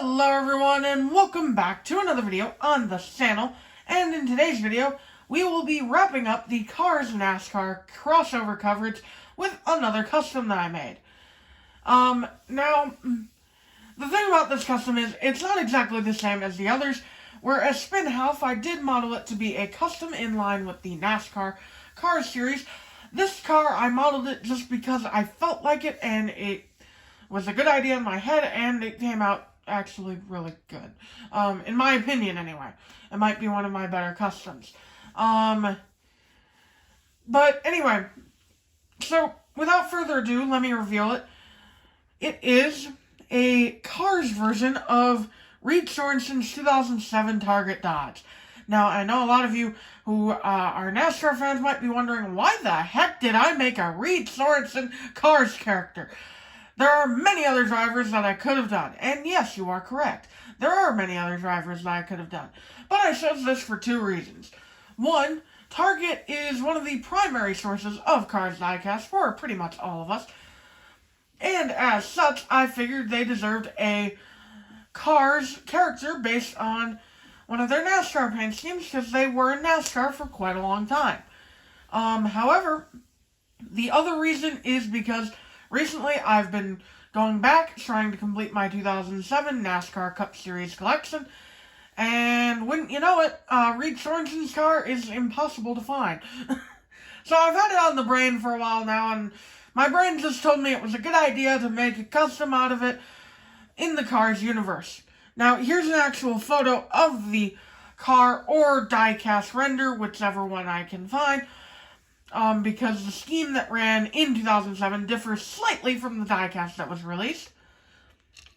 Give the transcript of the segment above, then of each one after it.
Hello everyone and welcome back to another video on the channel, and in today's video we will be wrapping up the Cars NASCAR crossover coverage with another custom that I made. Now, the thing about this custom is it's not exactly the same as the others, whereas Spin Half I did model it to be a custom in line with the NASCAR Cars series. This car I modeled it just because I felt like it and it was a good idea in my head, and it came out actually really good. In my opinion, anyway. It might be one of my better customs. But anyway, so without further ado, let me reveal it. It is a Cars version of Reed Sorenson's 2007 Target Dodge. Now, I know a lot of you who are NASCAR fans might be wondering, why the heck did I make a Reed Sorenson Cars character? There are many other drivers that I could have done, and yes, you are correct. There are many other drivers that I could have done, but I chose this for two reasons. One, Target is one of the primary sources of Cars diecast for pretty much all of us, and as such, I figured they deserved a Cars character based on one of their NASCAR paint schemes, because they were in NASCAR for quite a long time. However, the other reason is because recently, I've been going back, trying to complete my 2007 NASCAR Cup Series collection, and wouldn't you know it, Reed Sorenson's car is impossible to find. So I've had it on the brain for a while now, and my brain just told me it was a good idea to make a custom out of it in the Cars universe. Now, here's an actual photo of the car, or diecast render, whichever one I can find, because the scheme that ran in 2007 differs slightly from the diecast that was released.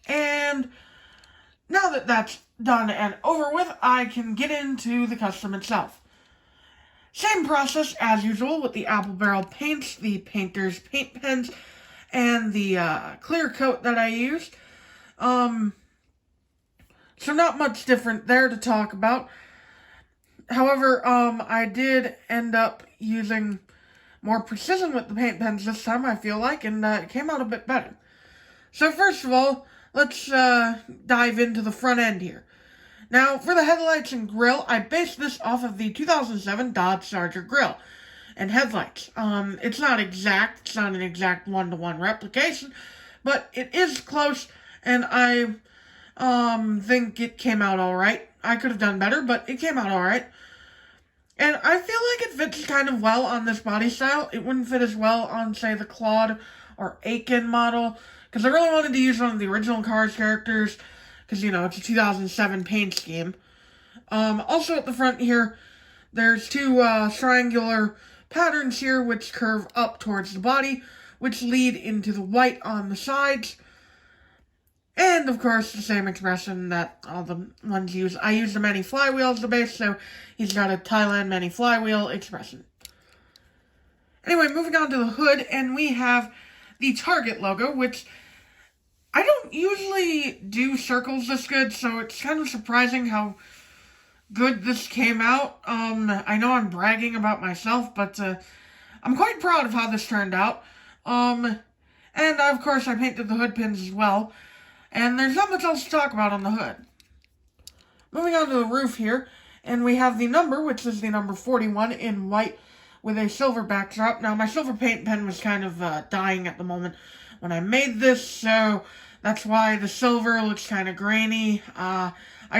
And now that that's done and over with, I can get into the custom itself. Same process as usual with the apple barrel paints, the painter's paint pens, and the clear coat that I used. So not much different there to talk about. However, I did end up using more precision with the paint pens this time, I feel like, and it came out a bit better. So first of all, let's dive into the front end here. Now, for the headlights and grille, I based this off of the 2007 Dodge Charger grille and headlights. It's not exact, it's not an exact one-to-one replication, but it is close, and I think it came out alright. I could have done better, but it came out alright. And I feel like it fits kind of well on this body style. It wouldn't fit as well on, say, the Claude or Aiken model, because I really wanted to use one of the original Cars characters, because, you know, it's a 2007 paint scheme. Also at the front here, there's two triangular patterns here, which curve up towards the body, which lead into the white on the sides. And, of course, the same expression that all the ones use. I use the many flywheel as the base, so he's got a Thailand many flywheel expression. Anyway, moving on to the hood, and we have the Target logo, which I don't usually do circles this good, so it's kind of surprising how good this came out. I know I'm bragging about myself, but I'm quite proud of how this turned out. And, of course, I painted the hood pins as well. And there's not much else to talk about on the hood. Moving on to the roof here, and we have the number, which is the number 41 in white with a silver backdrop. Now, my silver paint pen was kind of dying at the moment when I made this, so that's why the silver looks kind of grainy. I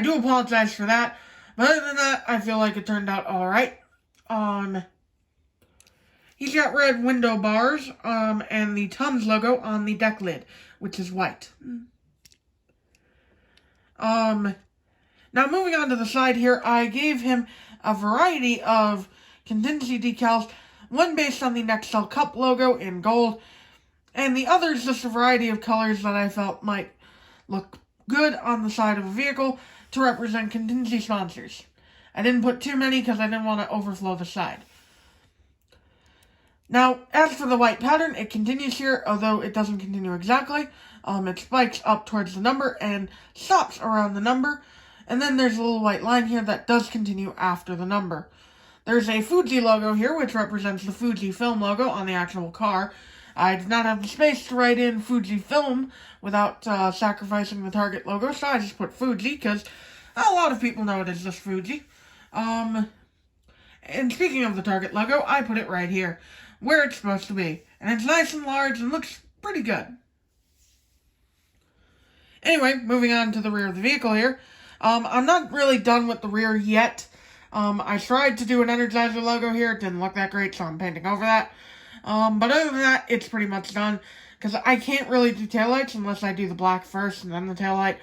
do apologize for that, but other than that, I feel like it turned out alright. He's got red window bars, and the Tums logo on the deck lid, which is white. Now moving on to the side here, I gave him a variety of contingency decals, one based on the Nextel Cup logo in gold, and the other is just a variety of colors that I felt might look good on the side of a vehicle to represent contingency sponsors. I didn't put too many because I didn't want to overflow the side. Now, as for the white pattern, it continues here, although it doesn't continue exactly. It spikes up towards the number and stops around the number. And then there's a little white line here that does continue after the number. There's a Fuji logo here, which represents the Fujifilm logo on the actual car. I did not have the space to write in Fujifilm without sacrificing the Target logo, so I just put Fuji, because a lot of people know it as just Fuji. And speaking of the Target logo, I put it right here, where it's supposed to be. And it's nice and large and looks pretty good. Anyway, moving on to the rear of the vehicle here. I'm not really done with the rear yet. I tried to do an Energizer logo here. It didn't look that great, so I'm painting over that. But other than that, it's pretty much done. Because I can't really do taillights unless I do the black first and then the taillight.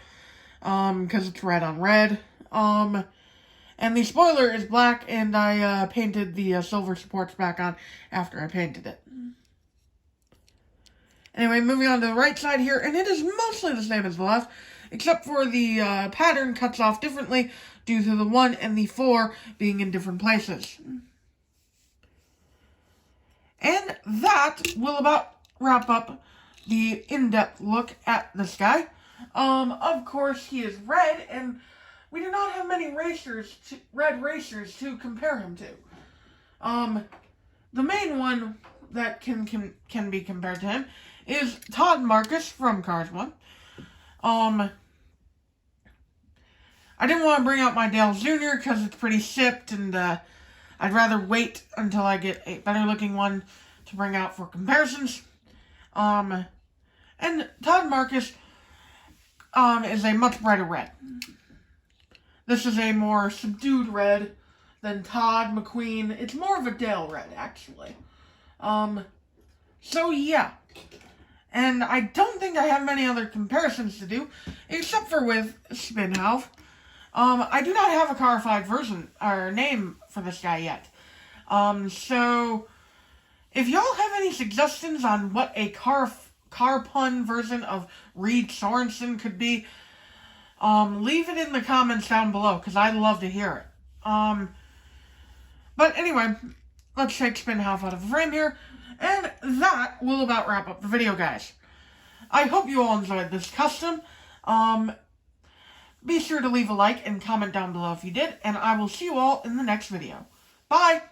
Because it's red on red. And the spoiler is black, and I painted the silver supports back on after I painted it. Anyway, moving on to the right side here, and it is mostly the same as the left, except for the pattern cuts off differently due to the 1 and the 4 being in different places. And that will about wrap up the in-depth look at this guy. Of course, he is red, and we do not have many red racers to compare him to. The main one that can be compared to him is Todd Marcus from Cars 1. I didn't want to bring out my Dale Jr. because it's pretty shipped, and I'd rather wait until I get a better looking one to bring out for comparisons. And Todd Marcus is a much brighter red. This is a more subdued red than Todd McQueen. It's more of a Dale red, actually. So yeah. And I don't think I have many other comparisons to do, except for with Spinhouse. I do not have a carified version, or name for this guy yet. So, if y'all have any suggestions on what a car pun version of Reed Sorenson could be, leave it in the comments down below, because I'd love to hear it. But anyway, let's take Spinhouse out of the frame here, and that will about wrap up the video, guys. I hope you all enjoyed this custom. Be sure to leave a like and comment down below if you did, and I will see you all in the next video. Bye!